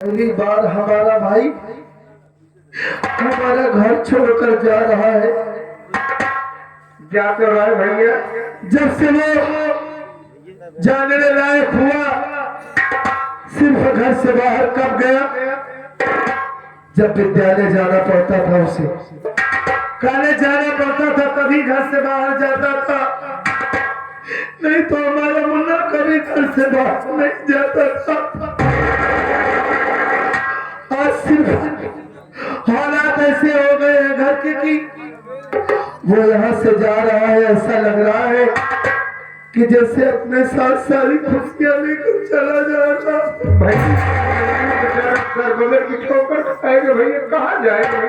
पहली बार हमारा भाई हमारा घर छोड़कर जा रहा है। क्या कर रहा है भैया? जब से वो जाने लायक हुआ, सिर्फ घर से बाहर कब गया? जब विद्यालय जाना पड़ता था, उसे कॉलेज जाना पड़ता था, तभी घर से बाहर जाता था। नहीं तो हमारा मुन्ना कभी घर से बाहर नहीं जाता था। आज सिर्फ हालात ऐसे हो गए हैं घर के कि वो यहाँ से जा रहा है, ऐसा लग रहा है कि जैसे अपने साथ सारी खुशियां लेकर चला जा रहा। भाई सर बगल की ठोकर खाएगा भैया, कहाँ जाएगा?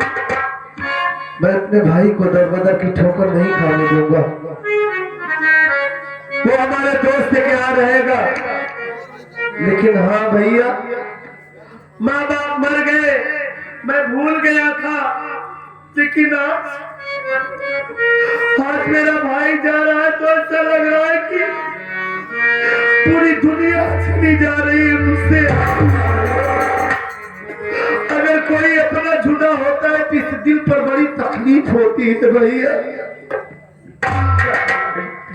मैं अपने भाई को दरबदर की ठोकर नहीं खाने दूंगा। वो हमारे दोस्त के यहाँ रहेगा, लेकिन हाँ भैया, माँ बाप मर गए, मैं भूल गया था, लेकिन आज मेरा भाई जा रहा है तो ऐसा लग रहा है कि पूरी दुनिया छीनी जा रही है मुझसे। अगर कोई अपना जुदा होता है तो इस दिल पर बड़ी तकलीफ होती है भैया।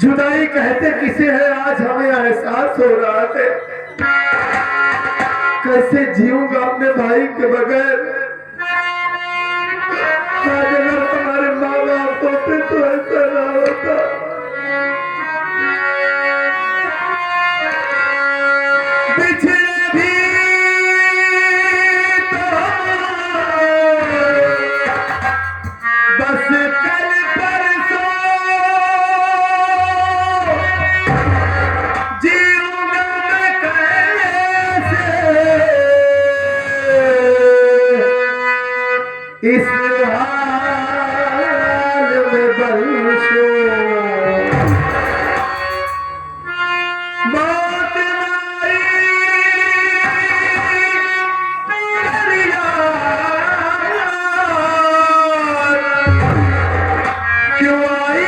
जुदाई कहते किसे है, आज हमें एहसास हो रहा है। कैसे जीऊंगा अपने भाई के बगैर? आज अगर हमारे माँ बाप होते तो ऐसा ना होता। बिछड़े भी तो बस कल परसों जीऊंगा मैं कैसे इस हाल में बरसों। मौत आई क्यों आई?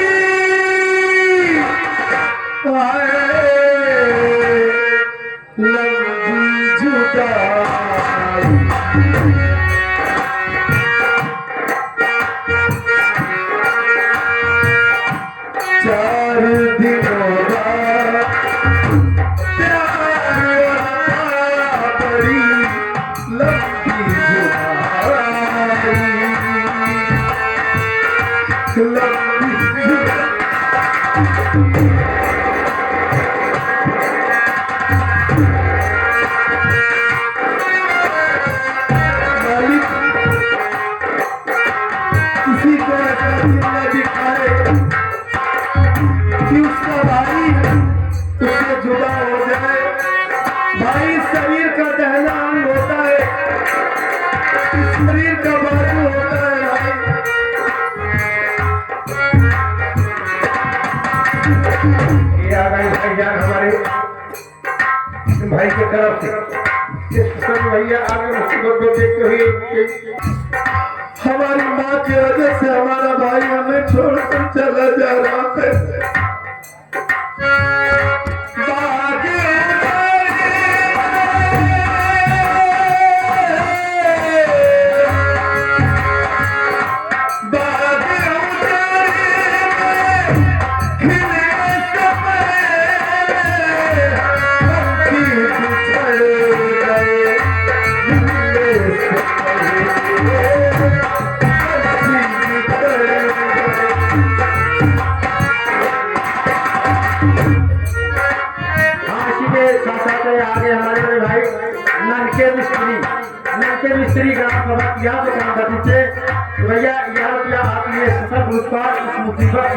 लंबी जुदाई। चार दिनों बाद प्यार वाला बड़ी लंबी जुदाई। लंबी जुदाई। मालिक किसी को ऐसा दिन न दिखाए कि उसका भाई उससे जुदा हो जाए। भाई शरीर का दहला अंग होता है, शरीर का बाजू होता है। ये आ गई भैया हमारे भाई की तरफ से। सब भैया आगे मुसीबत को देखते हुए हमारी माँ की वजह से हमारा भाई हमें छोड़कर चला जा रहा है। आगे हमारे बड़े भाई ननके मिस्त्री ग्राम सभा यहाँ से काम करते थे। भैया यहाँ किया आपके लिए सफल पुरस्कार इस मुसीबत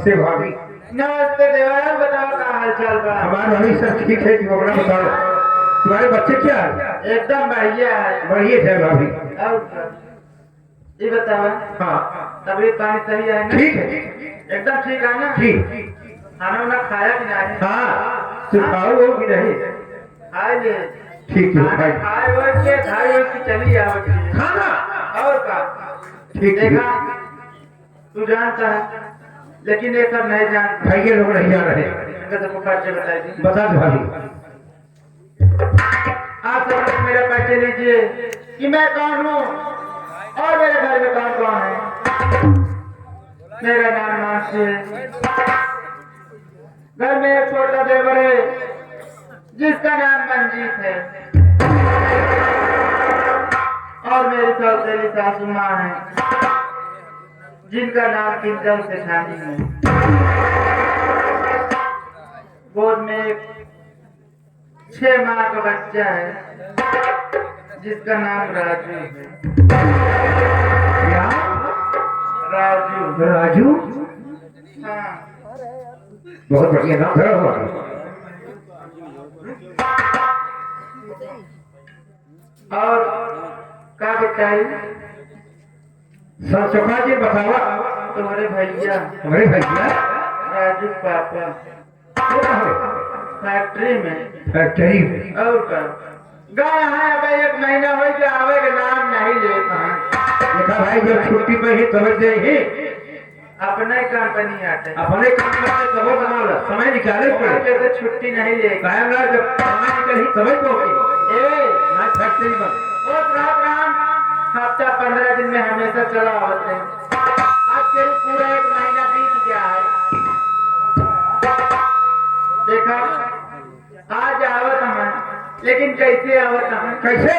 नमस्ते भाभी। नमस्ते देवर, बताओ क्या हाल चाल बा? हमारे भाभी सब ठीक है, तुम अपना बताओ। तुम्हारे बच्चे क्या है? एकदम बढ़िया है। बढ़िया है भाभी। और क्या? ये बताओ, हाँ तबीयत पानी सही है ना? ठीक है। एकदम ठीक है ना? ठीक। खाना वाना खाया कि नहीं? हाँ सिखाओ वो भी नहीं। खाए ले। ठीक है भाई। खाए हुए के ढाई हुए की चली आवत है। खाना और का? ठीक है। देखा, तू जानता है लेकिन ये सब नहीं जानता। भाई ये लोग नहीं जा रहे। इनका सबको परिचय बताई दी। बता दो भाभी। आप सब लोग मेरा परिचय लीजिए कि मैं कौन हूँ और मेरे घर में कौन कौन है। मेरा नाम मानसी है। घर में एक छोटा देवर है जिसका नाम मंजीत है और मेरी सौतेली सासू माँ है जिनका नाम किंजल सेठानी है। गोद में एक 6 माह का बच्चा है जिसका नाम राजू है। क्या? राजू। राजू? हाँ। बहुत बढ़िया नाम धरा हुआ है। और क्या बताई? सरचपा जी बतावा। तुम्हारे भैया हमारे भैया राजू पापा वो कहाँ है? फैक्ट्री में। फैक्ट्री में। और क्या? गए हैं अब 1 महीना हो गया, आवे के नाम नहीं लेता है। देखा भाई जब छुट्टी पे ही समझ गए ही अपने कंपनी आते अपने काम में सबो बनाओ समय निकाले पड़े। जैसे छुट्टी नहीं ले। कायम ना जब समय निकल ही समझ पहुंचे ए ना फैक्ट्री बंद। वो प्रोग्राम हफ्ता 15 दिन में हमेशा चला होते हैं। आज फिर पूरा 1 महीना बीत गया है। देखा, आज आवत हम लेकिन कैसे आवत हम? कैसे?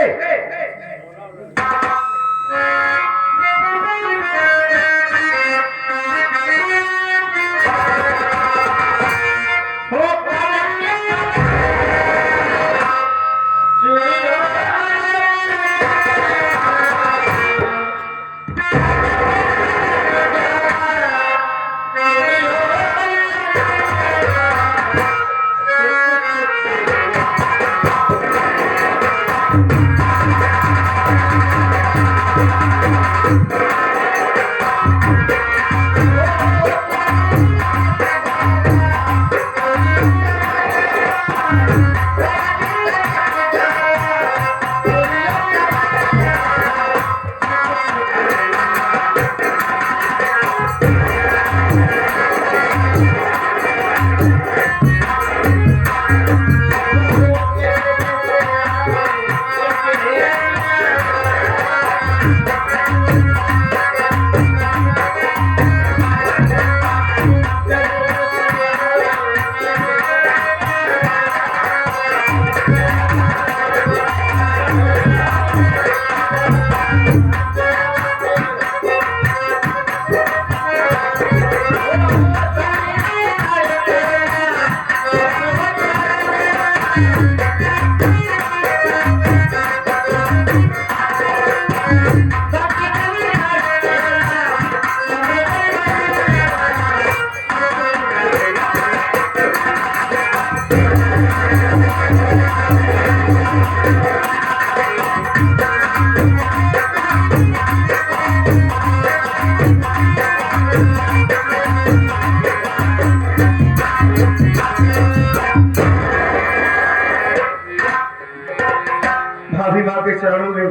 भाभी माँ के चरणों में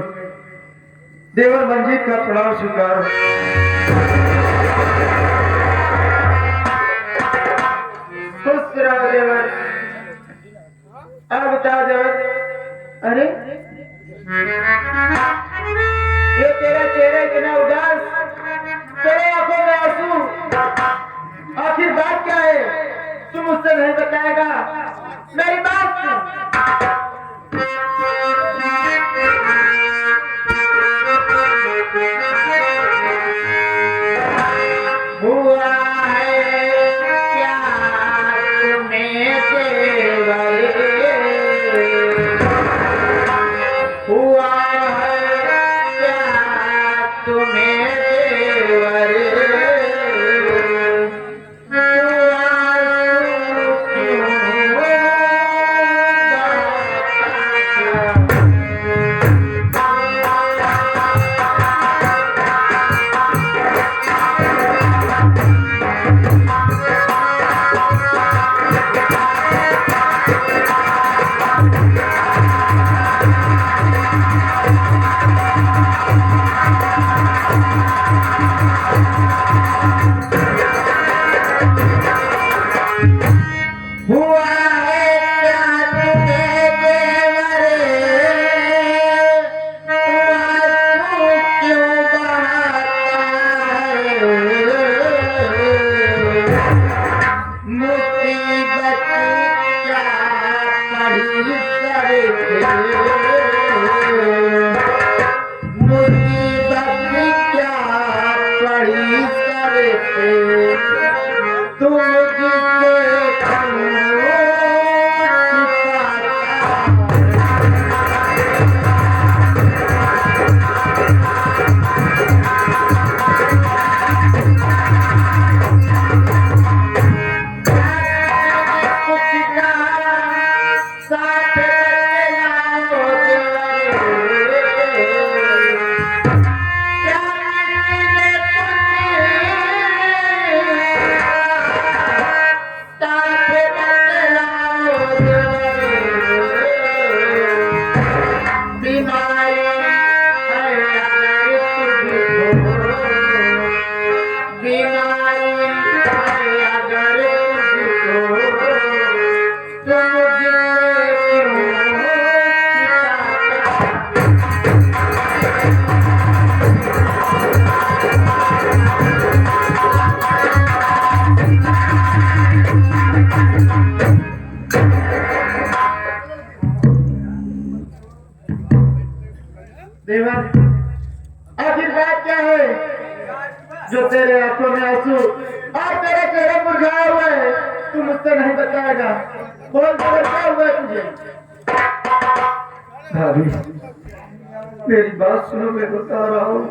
देवर मंजीत का प्रणाम स्वीकार। खुश रहो देवर। अब बता देवर, अरे ये तेरा चेहरा इतना उदास, तेरे आंखों में आंसू, आखिर बात क्या है? तू मुझसे नहीं बताएगा? मेरी बात सुन। हुआ है क्या तुम्हें देवर? हुआ है क्या तुम्हें देवर? मुसीबत क्या पड़ी करे मुसीबत क्या पड़ी करे तुम आखिर बात क्या है जो तेरे आंखों में आंसू और तेरा चेहरा मुरझाया हुआ है तू मुझसे नहीं बताएगा बोल बोल क्या हुआ है तुझे भाभी मेरी बात सुनो मैं बता रहा हूँ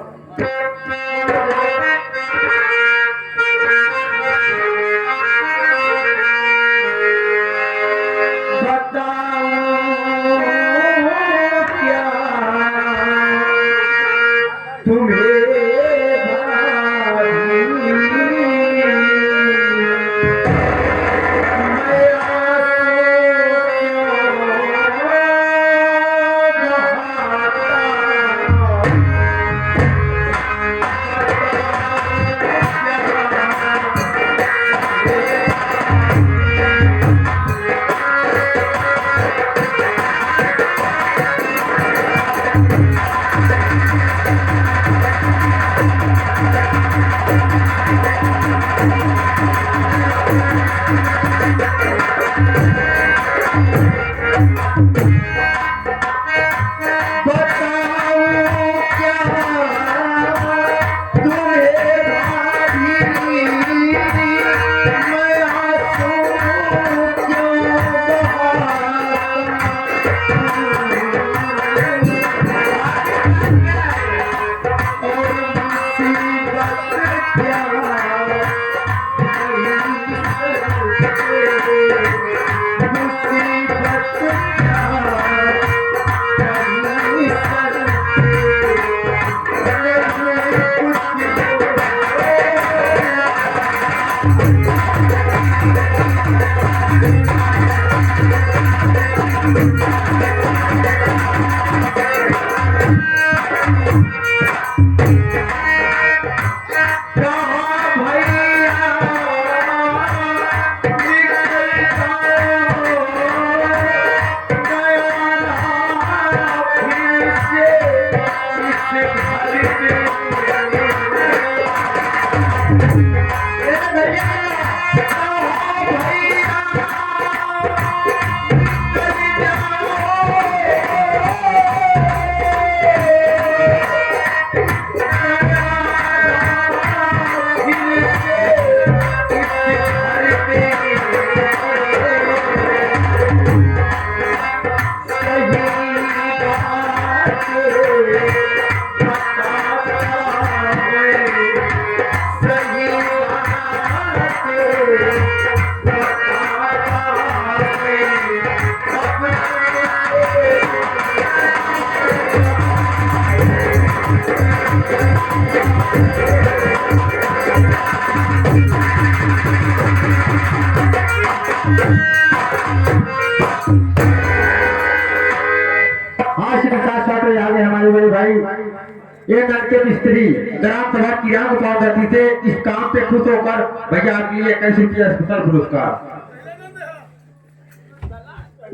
ये लड़के मिस्त्री ग्राम सभा किरान गोपाल गति से इस काम पे खुश होकर भैया आपके लिए 21 रुपया स्पेशल पुरस्कार।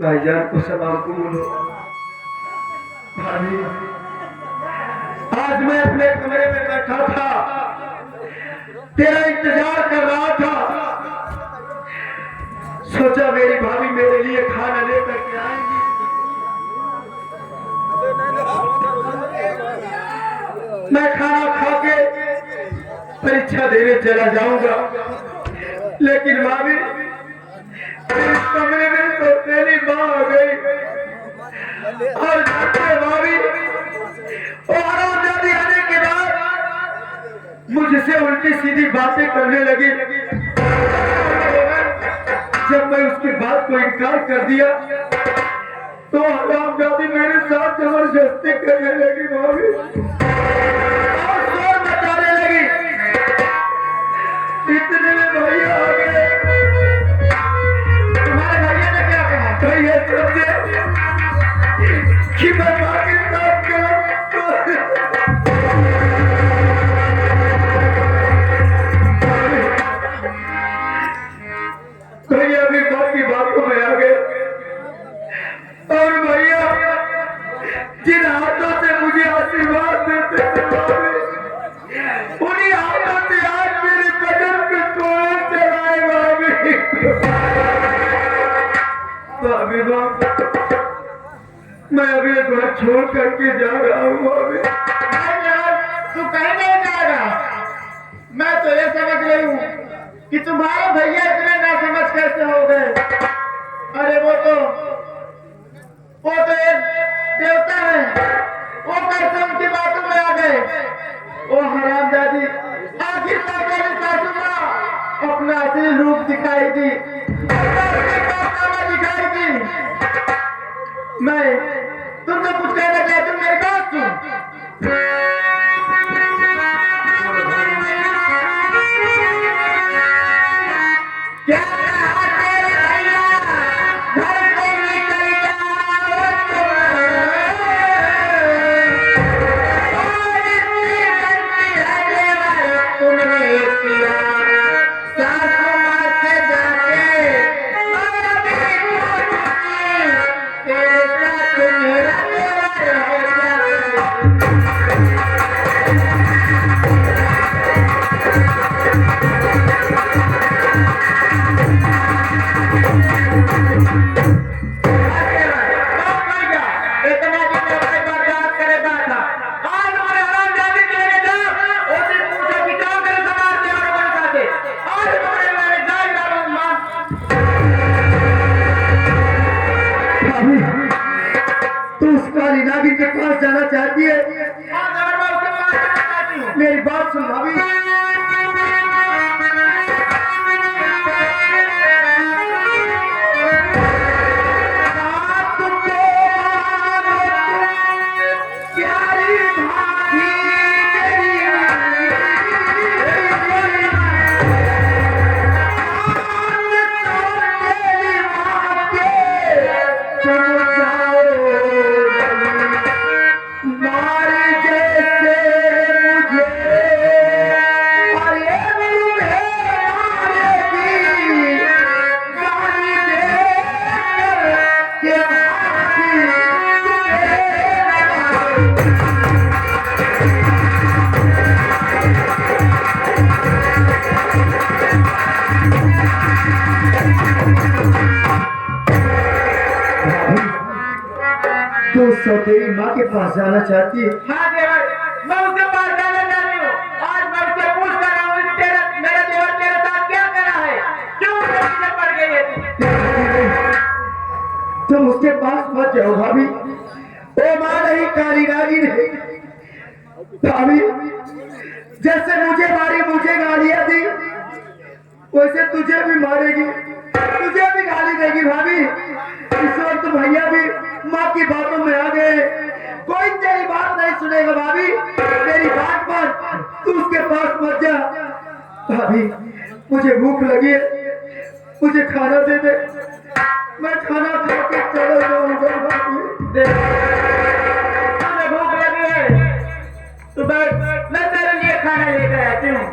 भाईजान को सलाम बोलो। भाभी आज मैं अपने कमरे में बैठा था, तेरा इंतजार कर रहा था। सोचा मेरी भाभी मेरे लिए खाना लेकर के आएंगी। मैं खाना खा के परीक्षा देने चला जाऊंगा, लेकिन भाभी इस कमरे में तो तेरी माँ आ गई और जाते भाभी और आरामजादी आने के बाद मुझसे उल्टी सीधी बातें करने लगी। जब मैं उसकी बात को इनकार कर दिया तो आरामजादी मेरे साथ जबरदस्ती करने लगी भाभी और शोर मचाने लगी। इतने में भैया आ गए। तुम्हारे भैया ने क्या कहा? भैया समझे कि मैं माँ के साथ भैया भी माँ की बातों में आ गए और भैया जिन हाथों से मुझे आशीर्वाद देते थे उन्हीं हाथों से आज मेरे बदन पे तोड़ चलाए भाभी। भाभी मैं अभी घर छोड़ करके जा रहा हूँ भाभी। तू कहीं नहीं जाएगा। मैं तो ये समझ रही हूँ कि तुम्हारे भैया इतने ना समझ कैसे हो गए। अरे वो तो एक देवता है, वो कैसे उनकी बातों में आ गए। वो हरामजादी आखिरकार मेरी सासू माँ अपना असली रूप दिखाई दी, दिखाई दी। मैं तुमसे कुछ कहना चाहती हूँ, मेरी बात सुन। क्या कहा तेरे भैया? घर से निकल जाओ और इतनी गलती रहने वाली तुमने किया। सासू माँ से जाके तेरे साथ मेरा व्यवहार हो जाए। भाभी तू उस काली नागिन के पास जाना चाहती है? मेरी बात सुन भाभी। प्यारी भाभी तो सौतेली माँ के पास जाना चाहती है? हाँ देवर, मैं उसके पास जाना चाहती हूँ। आज मैं उससे पूछ कर रहा हूँ मेरा देवर तेरे साथ क्या करा है, क्यों उसके पीछे पड़ गई है तू? तुम उसके पास मत जाओ भाभी, वो माँ नहीं काली नागिन है। भाभी जैसे मुझे मारी, मुझे गालियां दी, वैसे तुझे भी मारेगी, तुझे भी गाली देगी भाभी। इस वक्त भैया भी माँ की बातों में आ गए, कोई तेरी बात नहीं सुनेगा भाभी। मेरी बात मान, तू उसके पास मत जा। भाभी मुझे भूख लगी है, मुझे खाना दे दे, मैं खाना खा के चला जाऊंगा भाभी। तुम्हें भूख लगी है तो मैं तेरे लिए खाना लेकर आती हूँ।